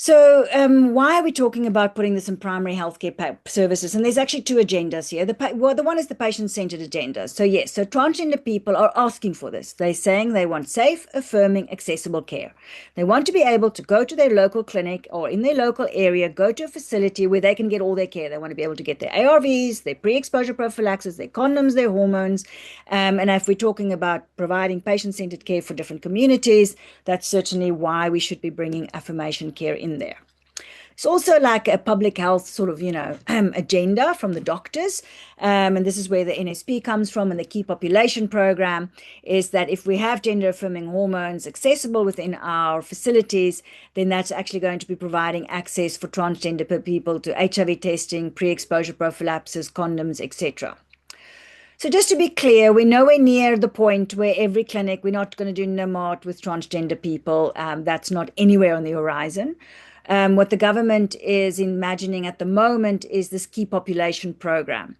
So, why are we talking about putting this in primary healthcare services? And there's actually two agendas here. The one is the patient-centered agenda. So, yes, so transgender people are asking for this. They're saying they want safe, affirming, accessible care. They want to be able to go to their local clinic or in their local area, go to a facility where they can get all their care. They want to be able to get their ARVs, their pre-exposure prophylaxis, their condoms, their hormones. And if we're talking about providing patient-centered care for different communities, that's certainly why we should be bringing affirmation care in there. It's also like a public health sort of, agenda from the doctors. And this is where the NSP comes from, and the key population program is that if we have gender affirming hormones accessible within our facilities, then that's actually going to be providing access for transgender people to HIV testing, pre-exposure prophylaxis, condoms, etc. So just to be clear, we're nowhere near the point where every clinic, we're not going to do NMOT with transgender people. That's not anywhere on the horizon. What the government is imagining at the moment is this key population program.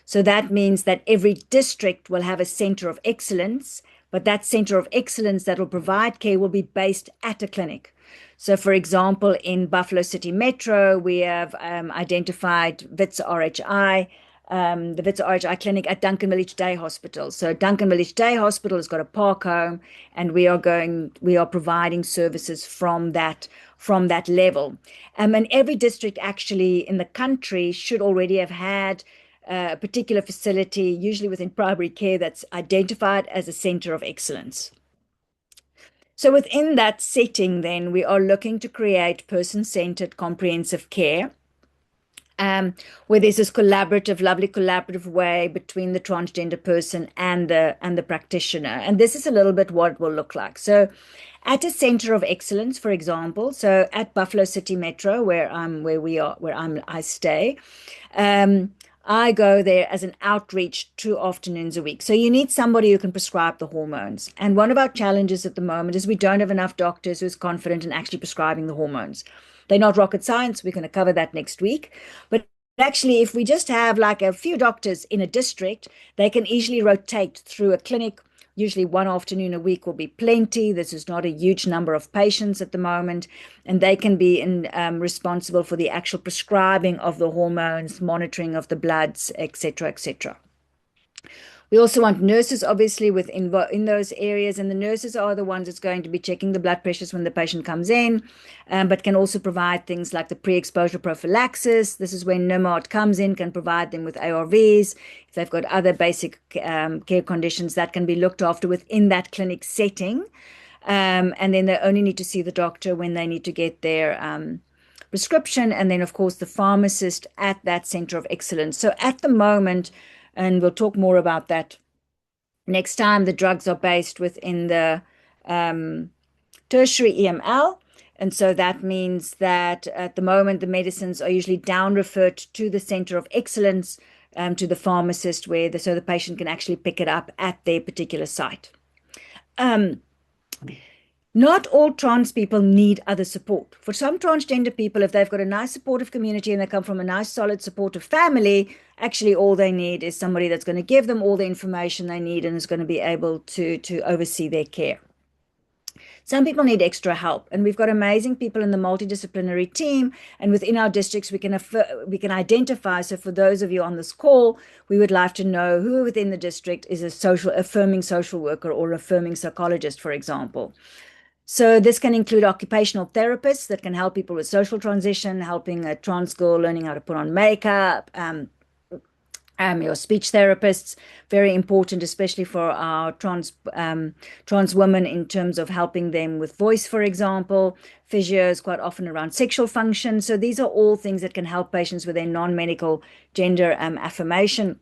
So that means that every district will have a center of excellence, but that center of excellence that will provide care will be based at a clinic. So, for example, in Buffalo City Metro, we have identified PATHSA RHI, the PATHSA RHI clinic at Duncan Village Day Hospital. So Duncan Village Day Hospital has got a park home, and we are providing services from that level. And every district actually in the country should already have had a particular facility, usually within primary care, that's identified as a center of excellence. So within that setting, then we are looking to create person-centered comprehensive care, where there's this lovely collaborative way between the transgender person and the practitioner. And this is a little bit what it will look like. So at a center of excellence, for example, so at Buffalo City Metro, I stay, I go there as an outreach 2 afternoons a week. So you need somebody who can prescribe the hormones. And one of our challenges at the moment is we don't have enough doctors who's confident in actually prescribing the hormones. They're not rocket science. We're going to cover that next week. But actually, if we just have like a few doctors in a district, they can easily rotate through a clinic. Usually 1 afternoon a week will be plenty. This is not a huge number of patients at the moment, and they can be responsible for the actual prescribing of the hormones, monitoring of the bloods, etc., etc. We also want nurses, obviously, in those areas, and the nurses are the ones that's going to be checking the blood pressures when the patient comes in, but can also provide things like the pre-exposure prophylaxis. This is when NMOT comes in, can provide them with ARVs. If they've got other basic care conditions, that can be looked after within that clinic setting. And then they only need to see the doctor when they need to get their prescription, and then, of course, the pharmacist at that center of excellence. So at the moment, and we'll talk more about that next time, the drugs are based within the tertiary EML. And so that means that at the moment, the medicines are usually down referred to the center of excellence, to the pharmacist, so the patient can actually pick it up at their particular site. Not all trans people need other support. For some transgender people, if they've got a nice supportive community and they come from a nice, solid, supportive family, actually all they need is somebody that's going to give them all the information they need and is going to be able to oversee their care. Some people need extra help, and we've got amazing people in the multidisciplinary team, and within our districts we can identify. So for those of you on this call, we would like to know who within the district is a affirming social worker or affirming psychologist, for example. So this can include occupational therapists that can help people with social transition, helping a trans girl learning how to put on makeup, your speech therapists, very important, especially for our trans women in terms of helping them with voice, for example. Physios quite often around sexual function. So these are all things that can help patients with their non-medical gender affirmation.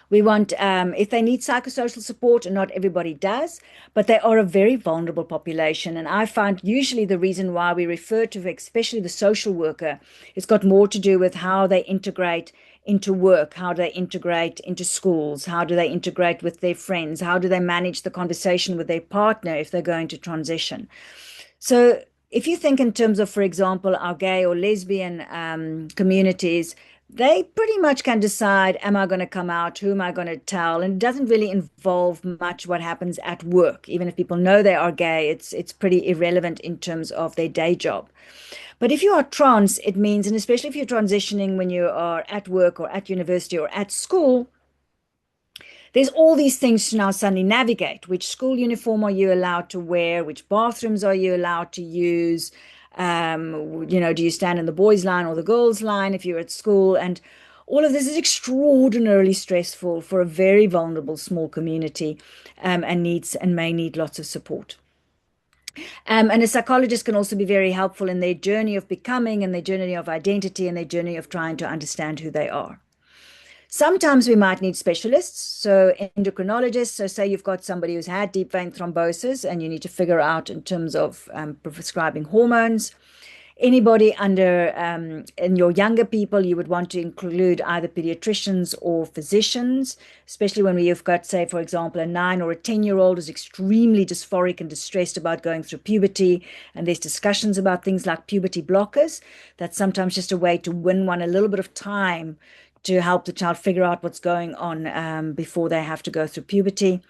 We want, if they need psychosocial support, and not everybody does, but they are a very vulnerable population. And I find usually the reason why we refer to, especially the social worker, it's got more to do with how they integrate into work, how do they integrate into schools, how do they integrate with their friends, how do they manage the conversation with their partner if they're going to transition. So if you think in terms of, for example, our gay or lesbian communities, they pretty much can decide, am I going to come out? Who am I going to tell? And it doesn't really involve much what happens at work. Even if people know they are gay, it's pretty irrelevant in terms of their day job. But if you are trans, it means, and especially if you're transitioning when you are at work or at university or at school, there's all these things to now suddenly navigate. Which school uniform are you allowed to wear? Which bathrooms are you allowed to use? Do you stand in the boys' line or the girls' line if you're at school? And all of this is extraordinarily stressful for a very vulnerable small community, and may need lots of support. And a psychologist can also be very helpful in their journey of becoming and their journey of identity and their journey of trying to understand who they are. Sometimes we might need specialists, so endocrinologists. So say you've got somebody who's had deep vein thrombosis and you need to figure out in terms of prescribing hormones. Anybody in your younger people, you would want to include either pediatricians or physicians, especially when we've got, say, for example, a 9 or a 10-year-old who's extremely dysphoric and distressed about going through puberty. And there's discussions about things like puberty blockers. That's sometimes just a way to win one a little bit of time to help the child figure out what's going on before they have to go through puberty.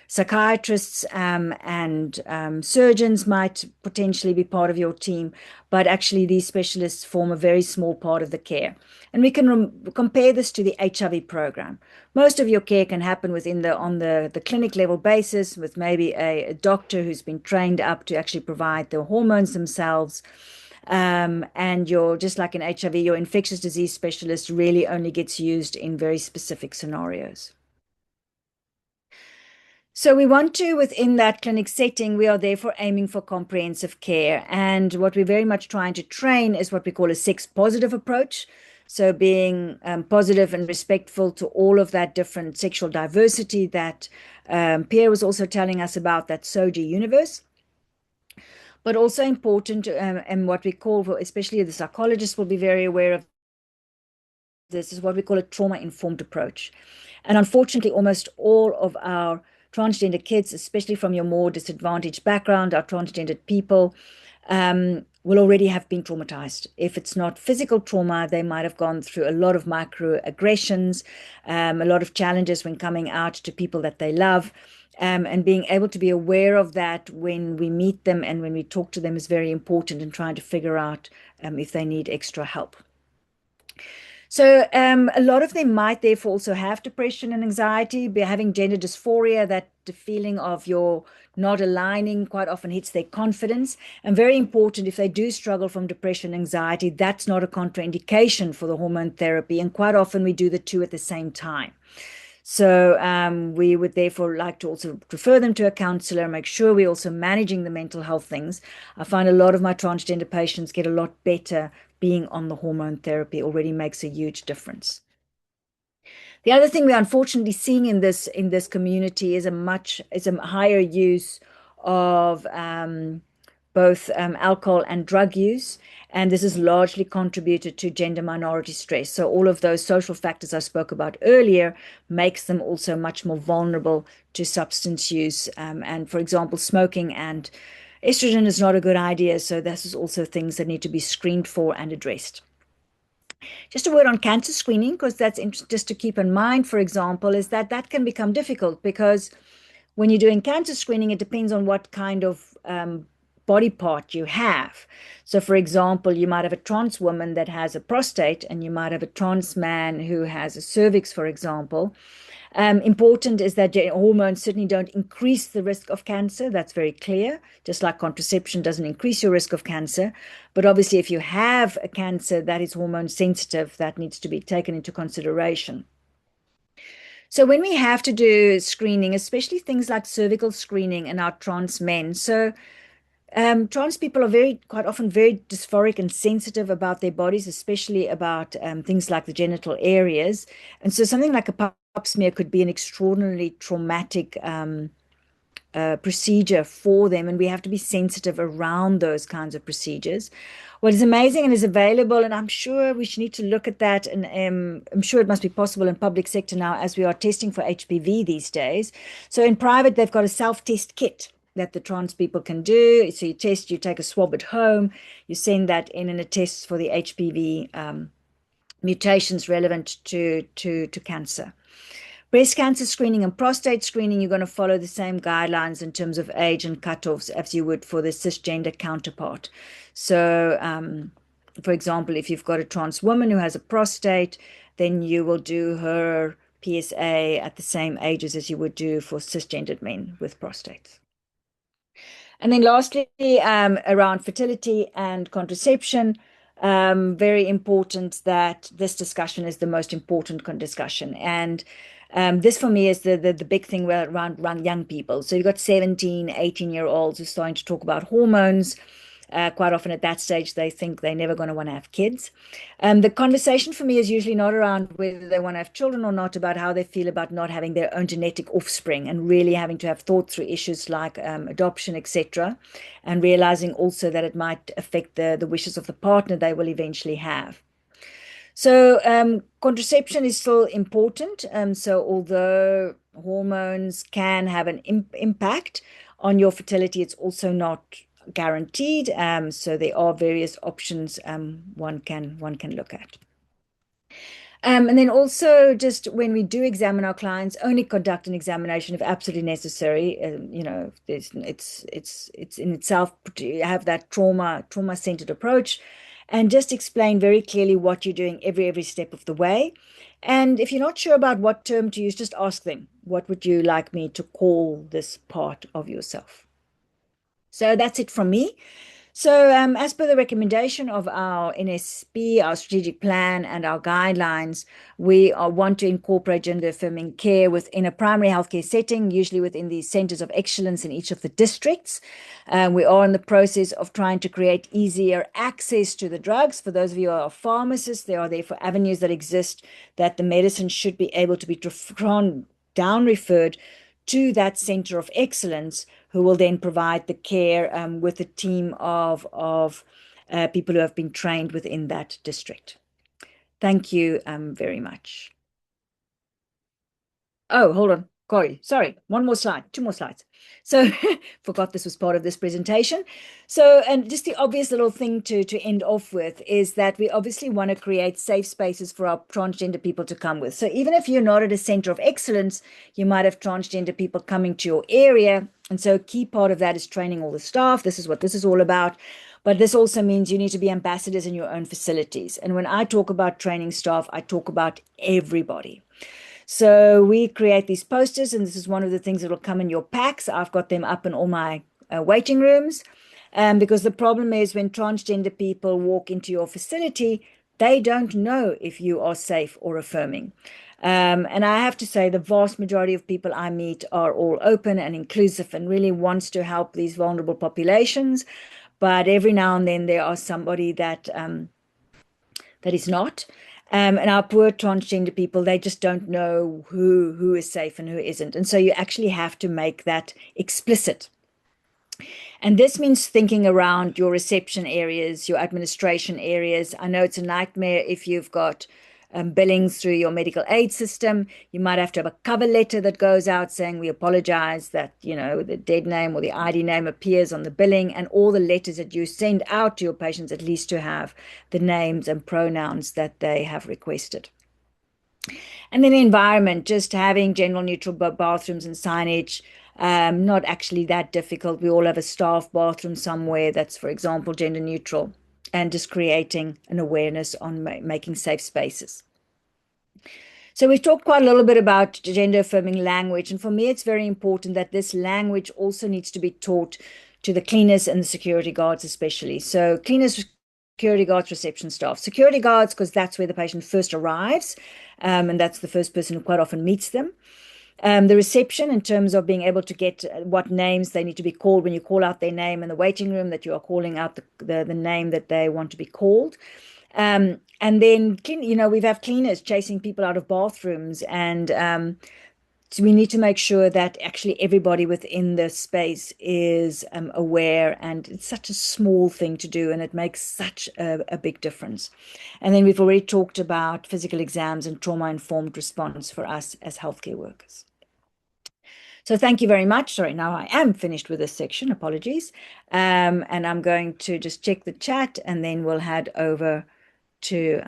Psychiatrists and surgeons might potentially be part of your team, but actually these specialists form a very small part of the care. And we can compare this to the HIV program. Most of your care can happen on the clinic level basis with maybe a doctor who's been trained up to actually provide the hormones themselves. And just like in HIV, your infectious disease specialist really only gets used in very specific scenarios. So we want to, within that clinic setting, we are therefore aiming for comprehensive care. And what we're very much trying to train is what we call a sex positive approach. So being positive and respectful to all of that different sexual diversity that Pierre was also telling us about, that SOGI universe. But also important, and what we call, especially the psychologists will be very aware of this, is what we call a trauma-informed approach. And unfortunately, almost all of our transgender kids, especially from your more disadvantaged background, our transgendered people, will already have been traumatized. If it's not physical trauma, they might have gone through a lot of microaggressions, a lot of challenges when coming out to people that they love. And being able to be aware of that when we meet them and when we talk to them is very important in trying to figure out if they need extra help. So a lot of them might therefore also have depression and anxiety, be having gender dysphoria, that the feeling of you're not aligning quite often hits their confidence. And very important, if they do struggle from depression and anxiety, that's not a contraindication for the hormone therapy. And quite often we do the two at the same time. So we would therefore like to also refer them to a counselor, make sure we're also managing the mental health things. I find a lot of my transgender patients get a lot better being on the hormone therapy. Already makes a huge difference. The other thing we're unfortunately seeing in this community is a higher use of both alcohol and drug use. And this is largely contributed to gender minority stress. So all of those social factors I spoke about earlier makes them also much more vulnerable to substance use. And for example, smoking and estrogen is not a good idea. So this is also things that need to be screened for and addressed. Just a word on cancer screening, because that's just to keep in mind, for example, is that can become difficult because when you're doing cancer screening, it depends on what kind of body part you have. So, for example, you might have a trans woman that has a prostate, and you might have a trans man who has a cervix, for example. Important is that hormones certainly don't increase the risk of cancer. That's very clear, just like contraception doesn't increase your risk of cancer. But obviously, if you have a cancer that is hormone sensitive, that needs to be taken into consideration. So when we have to do screening, especially things like cervical screening in our trans men, so trans people are quite often very dysphoric and sensitive about their bodies, especially about things like the genital areas. And so something like a pap smear could be an extraordinarily traumatic procedure for them, and we have to be sensitive around those kinds of procedures. What is amazing and is available, and I'm sure we should need to look at that, and I'm sure it must be possible in public sector now as we are testing for HPV these days. So in private, they've got a self-test kit that the trans people can do. So you take a swab at home, you send that in, and it tests for the HPV mutations relevant to cancer. Breast cancer screening and prostate screening, you're going to follow the same guidelines in terms of age and cutoffs as you would for the cisgender counterpart. So, for example, if you've got a trans woman who has a prostate, then you will do her PSA at the same ages as you would do for cisgendered men with prostates. And then lastly, around fertility and contraception, very important that this discussion is the most important discussion. And this for me is the big thing around young people. So you've got 17, 18-year-olds who are starting to talk about hormones. Quite often at that stage, they think they're never going to want to have kids. The conversation for me is usually not around whether they want to have children or not, about how they feel about not having their own genetic offspring, and really having to have thought through issues like adoption, etc., and realizing also that it might affect the wishes of the partner they will eventually have. So contraception is still important. So although hormones can have an impact on your fertility, it's also not guaranteed. So there are various options one can look at. And then also, just when we do examine our clients, only conduct an examination if absolutely necessary. You know, it's in itself have that trauma-centered approach, and just explain very clearly what you're doing every step of the way. And if you're not sure about what term to use, just ask them, what would you like me to call this part of yourself? So that's it from me. So as per the recommendation of our NSP, our strategic plan, and our guidelines, we want to incorporate gender-affirming care within a primary healthcare setting, usually within the centers of excellence in each of the districts. We are in the process of trying to create easier access to the drugs. For those of you who are pharmacists, there are therefore avenues that exist that the medicine should be able to be down referred to that center of excellence, who will then provide the care with a team of people who have been trained within that district. Thank you very much. Oh, hold on, Corey. Sorry, one more slide, two more slides. So forgot this was part of this presentation. So, and just the obvious little thing to end off with is that we obviously want to create safe spaces for our transgender people to come with. So even if you're not at a center of excellence, you might have transgender people coming to your area. And so a key part of that is training all the staff. This is what this is all about. But this also means you need to be ambassadors in your own facilities. And when I talk about training staff, I talk about everybody. So we create these posters, and this is one of the things that will come in your packs. I've got them up in all my waiting rooms, because the problem is when transgender people walk into your facility, they don't know if you are safe or affirming. And I have to say the vast majority of people I meet are all open and inclusive and really wants to help these vulnerable populations. But every now and then there are somebody that is not. And our poor transgender people, they just don't know who is safe and who isn't. And so you actually have to make that explicit. And this means thinking around your reception areas, your administration areas. I know it's a nightmare if you've got billings through your medical aid system. You might have to have a cover letter that goes out saying we apologize that, you know, the dead name or the ID name appears on the billing, and all the letters that you send out to your patients at least to have the names and pronouns that they have requested. And then the environment, just having general neutral bathrooms and signage, not actually that difficult. We all have a staff bathroom somewhere that's, for example, gender neutral, and just creating an awareness on making safe spaces. So we've talked quite a little bit about gender affirming language. And for me, it's very important that this language also needs to be taught to the cleaners and the security guards, especially. So cleaners, security guards, reception staff. Security guards, because that's where the patient first arrives, and that's the first person who quite often meets them. The reception, in terms of being able to get what names they need to be called when you call out their name in the waiting room, that you are calling out the name that they want to be called. And then, you know, we've had cleaners chasing people out of bathrooms, and so we need to make sure that actually everybody within the space is aware, and it's such a small thing to do, and it makes such a big difference. And then we've already talked about physical exams and trauma-informed response for us as healthcare workers. So thank you very much. Sorry, now I am finished with this section. Apologies. And I'm going to just check the chat, and then we'll head over to